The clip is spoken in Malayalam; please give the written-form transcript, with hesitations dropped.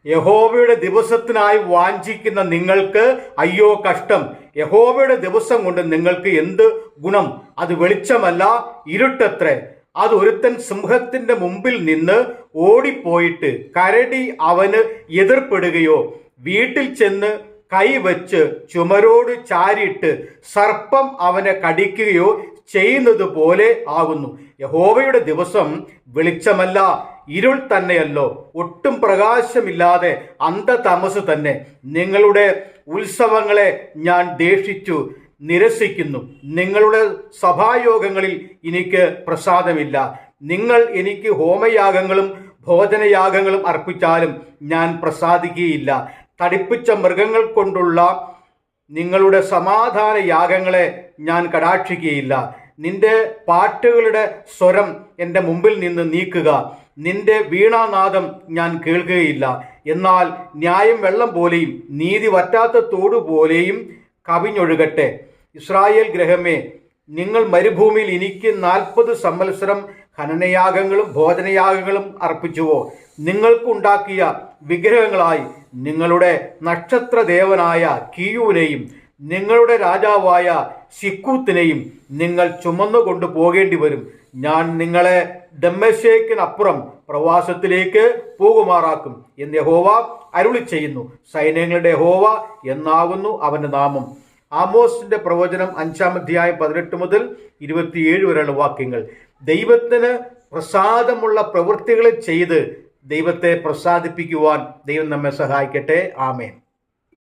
യഹോവയുടെ ദിവസത്തിനായി വാഞ്ചിക്കുന്ന നിങ്ങൾക്ക് അയ്യോ കഷ്ടം. യഹോവയുടെ ദിവസം കൊണ്ട് നിങ്ങൾക്ക് എന്ത് ഗുണം? അത് വെളിച്ചമല്ല, ഇരുട്ടത്രേ. അത് ഒരുത്തൻ സിംഹത്തിന്റെ മുമ്പിൽ നിന്ന് ഓടിപ്പോയിട്ട് കരടി അവന് എതിർപ്പെടുകയോ വീട്ടിൽ ചെന്ന് കൈവച്ച് ചുമരോട് ചാരിയിട്ട് സർപ്പം അവനെ കടിക്കുകയോ ചെയ്യുന്നത് പോലെ ആകുന്നു. യഹോവയുടെ ദിവസം വെളിച്ചമല്ല, ഇരുൾ തന്നെയല്ലോ. ഒട്ടും പ്രകാശമില്ലാതെ അന്ധതമസ് തന്നെ. നിങ്ങളുടെ ഉത്സവങ്ങളെ ഞാൻ ദേഷിച്ചു നിരസിക്കുന്നു. നിങ്ങളുടെ സഭായോഗങ്ങളിൽ എനിക്ക് പ്രസാദമില്ല. നിങ്ങൾ എനിക്ക് ഹോമയാഗങ്ങളും ഭോജനയാഗങ്ങളും അർപ്പിച്ചാലും ഞാൻ പ്രസാദിക്കുകയില്ല. തടിപ്പിച്ച മൃഗങ്ങൾ കൊണ്ടുള്ള നിങ്ങളുടെ സമാധാന യാഗങ്ങളെ ഞാൻ കടാക്ഷിക്കുകയില്ല. നിന്റെ പാട്ടുകളുടെ സ്വരം എൻ്റെ മുമ്പിൽ നിന്ന് നീക്കുക. നിന്റെ വീണാനാദം ഞാൻ കേൾക്കുകയില്ല. എന്നാൽ ന്യായം വെള്ളം പോലെയും നീതി വറ്റാത്ത തോടുപോലെയും കവിഞ്ഞൊഴുകട്ടെ. ഇസ്രായേൽ ഗൃഹമേ, നിങ്ങൾ മരുഭൂമിയിൽ എനിക്ക് 40 സംവത്സരം ഹനനയാഗങ്ങളും ഭോജനയാഗങ്ങളും അർപ്പിച്ചുവോ? നിങ്ങൾക്കുണ്ടാക്കിയ വിഗ്രഹങ്ങളായി നിങ്ങളുടെ നക്ഷത്രദേവനായ കീയൂനെയും നിങ്ങളുടെ രാജാവായ സിക്കൂത്തിനെയും നിങ്ങൾ ചുമന്നുകൊണ്ട് പോകേണ്ടി വരും. ഞാൻ നിങ്ങളെ ദമ്മേശേക്കിനപ്പുറം പ്രവാസത്തിലേക്ക് പോകുമാറാക്കും എന്ന് യഹോവ അരുളി ചെയ്യുന്നു. സൈന്യങ്ങളുടെ യഹോവ എന്നാകുന്നു അവന്റെ നാമം. ആമോസിന്റെ പ്രവചനം 5-ാം അധ്യായം 18 മുതൽ 27 വരെയുള്ള വാക്യങ്ങൾ. ദൈവത്തിന് പ്രസാദമുള്ള പ്രവൃത്തികളെ ചെയ്ത് ദൈവത്തെ പ്രസാദിപ്പിക്കുവാൻ ദൈവം നമ്മെ സഹായിക്കട്ടെ. ആമേൻ.